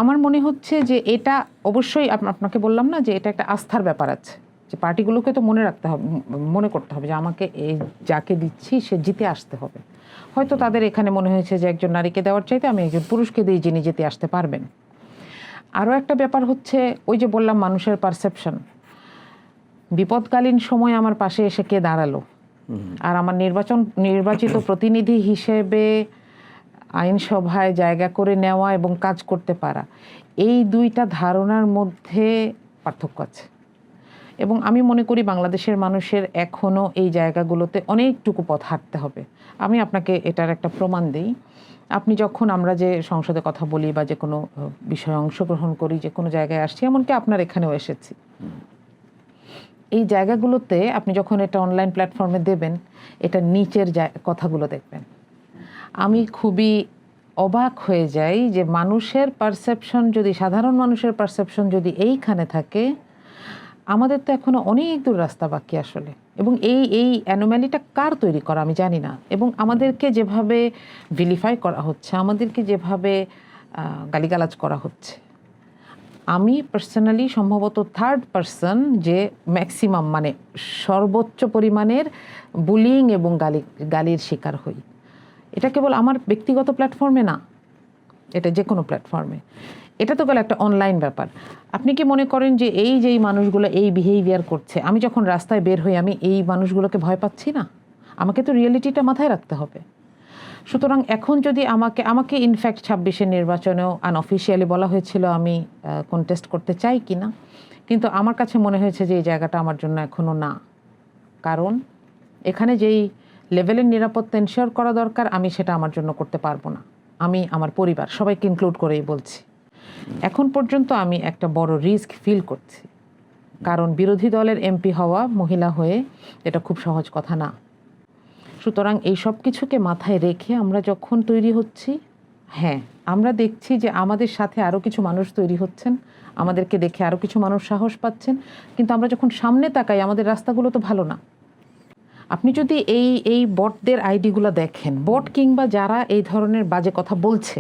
আমার মনে হচ্ছে যে এটা অবশ্যই আপনাকে বললাম না যে এটা একটা আস্থার ব্যাপার আছে, যে পার্টিগুলোকে তো মনে রাখতে হবে, মনে করতে হবে যে আমাকে এই যাকে দিচ্ছি সে জিতে আসতে হবে। হয়তো তাদের এখানে মনে হয়েছে যে একজন নারীকে দেওয়ার চাইতে আমি একজন পুরুষকে দিই যিনি জিতে আসতে পারবেন। আরও একটা ব্যাপার হচ্ছে ওই যে বললাম মানুষের পারসেপশন। বিপদকালীন সময় আমার পাশে এসে কে দাঁড়ালো, আর আমার নির্বাচিত প্রতিনিধি হিসেবে আইনসভায় জায়গা করে নেওয়া এবং কাজ করতে পারা, এই দুইটা ধারণার মধ্যে পার্থক্য আছে। এবং আমি মনে করি বাংলাদেশের মানুষের এখনও এই জায়গাগুলোতে অনেকটুকু পথ হাঁটতে হবে। আমি আপনাকে এটার একটা প্রমাণ দিই। আপনি যখন আমরা যে সংসদে কথা বলি বা যে কোনো বিষয়ে অংশগ্রহণ করি, যে কোনো জায়গায় আসছি, এমনকি আপনার এখানেও এসেছি, এই জায়গাগুলোতে আপনি যখন এটা অনলাইন প্ল্যাটফর্মে দেবেন, এটা নিচের কথাগুলো দেখবেন। আমি খুবই অবাক হয়ে যাই যে মানুষের পারসেপশন যদি, সাধারণ মানুষের পারসেপশন যদি এইখানে থাকে, আমাদের তো এখনো অনেক দূর রাস্তা বাকি আসলে। এবং এই অ্যানোম্যালিটা কার তৈরি করা আমি জানি না। এবং আমাদেরকে যেভাবে ভিলিফাই করা হচ্ছে, আমাদেরকে যেভাবে গালিগালাজ করা হচ্ছে, আমি পার্সোনালি সম্ভবত থার্ড পারসন যে ম্যাক্সিমাম মানে সর্বোচ্চ পরিমাণের বুলিং এবং গালির শিকার হই। এটা কেবল আমার ব্যক্তিগত প্ল্যাটফর্মে না, এটা যে কোনো প্ল্যাটফর্মে। এটা তো গেল একটা অনলাইন ব্যাপার। আপনি কি মনে করেন যে যেই মানুষগুলো এই বিহেভিয়ার করছে, আমি যখন রাস্তায় বের হই আমি এই মানুষগুলোকে ভয় পাচ্ছি না? আমাকে তো রিয়েলিটিটা মাথায় রাখতে হবে। সুতরাং এখন যদি আমাকে ইনফ্যাক্ট 26-এর নির্বাচনেও আনঅফিসিয়ালি বলা হয়েছিল আমি কন্টেস্ট করতে চাই কি না, কিন্তু আমার কাছে মনে হয়েছে যে এই জায়গাটা আমার জন্য এখনও না। কারণ এখানে যেই লেভেলের নিরাপত্তা এনশিওর করা দরকার আমি সেটা আমার জন্য করতে পারবো না। আমি আমার পরিবার সবাইকে ইনক্লুড করেই বলছি, এখন পর্যন্ত আমি একটা বড় রিস্ক ফিল করছি। কারণ বিরোধী দলের এমপি হওয়া মহিলা হয়ে এটা খুব সহজ কথা না। সুতরাং এই সব কিছুকে মাথায় রেখে আমরা যখন তৈরি হচ্ছি, হ্যাঁ আমরা দেখছি যে আমাদের সাথে আরও কিছু মানুষ তৈরি হচ্ছেন, আমাদেরকে দেখে আরও কিছু মানুষ সাহস পাচ্ছেন, কিন্তু আমরা যখন সামনে তাকাই আমাদের রাস্তাগুলো তো ভালো না। আপনি যদি এই বটদের আইডিগুলো দেখেন, বট কিংবা যারা এই ধরনের বাজে কথা বলছে,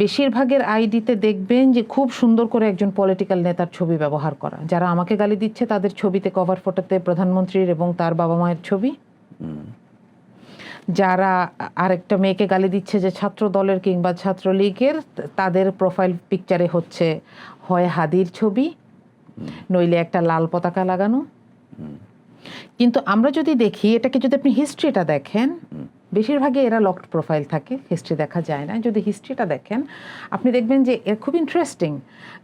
বেশিরভাগের আইডিতে দেখবেন যে খুব সুন্দর করে একজন পলিটিক্যাল নেতার ছবি ব্যবহার করা। যারা আমাকে গালি দিচ্ছে তাদের ছবিতে কভার ফটোতে প্রধানমন্ত্রীর এবং তার বাবা মায়ের ছবি। যারা আরেকটা মেয়েকে গালি দিচ্ছে যে ছাত্র দলের কিংবা ছাত্রলীগের, তাদের প্রোফাইল পিকচারে হচ্ছে হয় হাদির ছবি, নইলে একটা লাল পতাকা লাগানো। কিন্তু আমরা যদি দেখি এটাকে, যদি আপনি হিস্ট্রিটা দেখেন, বেশিরভাগই এরা লকড প্রোফাইল থাকে, হিস্ট্রি দেখা যায় না। যদি হিস্ট্রিটা দেখেন আপনি দেখবেন যে এর খুব ইন্টারেস্টিং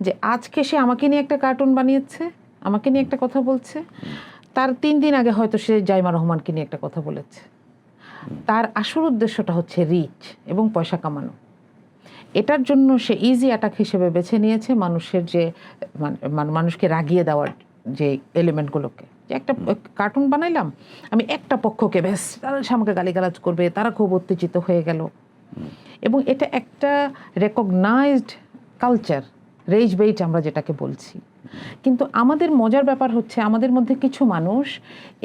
যে আজকে সে আমাকে নিয়ে একটা কার্টুন বানিয়েছে, আমাকে নিয়ে একটা কথা বলছে, তার 3 দিন আগে হয়তো সে জাইমা রহমানকে নিয়ে একটা কথা বলেছে। তার আসল উদ্দেশ্যটা হচ্ছে রিচ এবং পয়সা কামানো। এটার জন্য সে ইজি অ্যাটাক হিসেবে বেছে নিয়েছে মানুষের যে মানুষকে রাগিয়ে দেওয়ার যে এলিমেন্টগুলোকে। যে একটা কার্টুন বানাইলাম আমি, একটা পক্ষকে ব্যাস তারা আমাকে গালিগালাজ করবে, তারা খুব উত্তেজিত হয়ে গেল। এবং এটা একটা রেকগনাইজড কালচার, রেজ বেইট আমরা যেটাকে বলছি। কিন্তু আমাদের মজার ব্যাপার হচ্ছে আমাদের মধ্যে কিছু মানুষ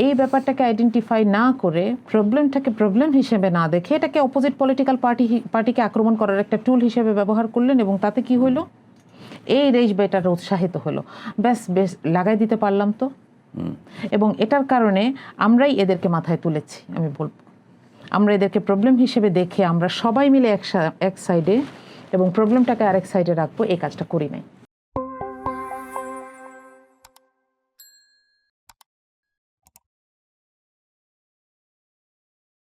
এই ব্যাপারটাকে আইডেন্টিফাই না করে, প্রবলেমটাকে প্রবলেম হিসেবে না দেখে এটাকে অপোজিট পলিটিক্যাল পার্টিকে আক্রমণ করার একটা টুল হিসেবে ব্যবহার করলেন। এবং তাতে কি হলো, এই রেজ বেইটার উৎসাহিত হলো, বেশ লাগাই দিতে পারলাম তো। এবং এটার কারণে আমরাই এদেরকে মাথায় তুলেছি। আমি বলবো আমরা এদেরকে প্রবলেম হিসেবে দেখে আমরা সবাই মিলে এক সাইডে এবং প্রবলেমটাকে আরেক সাইডে রাখবো, এই কাজটা করি নাই।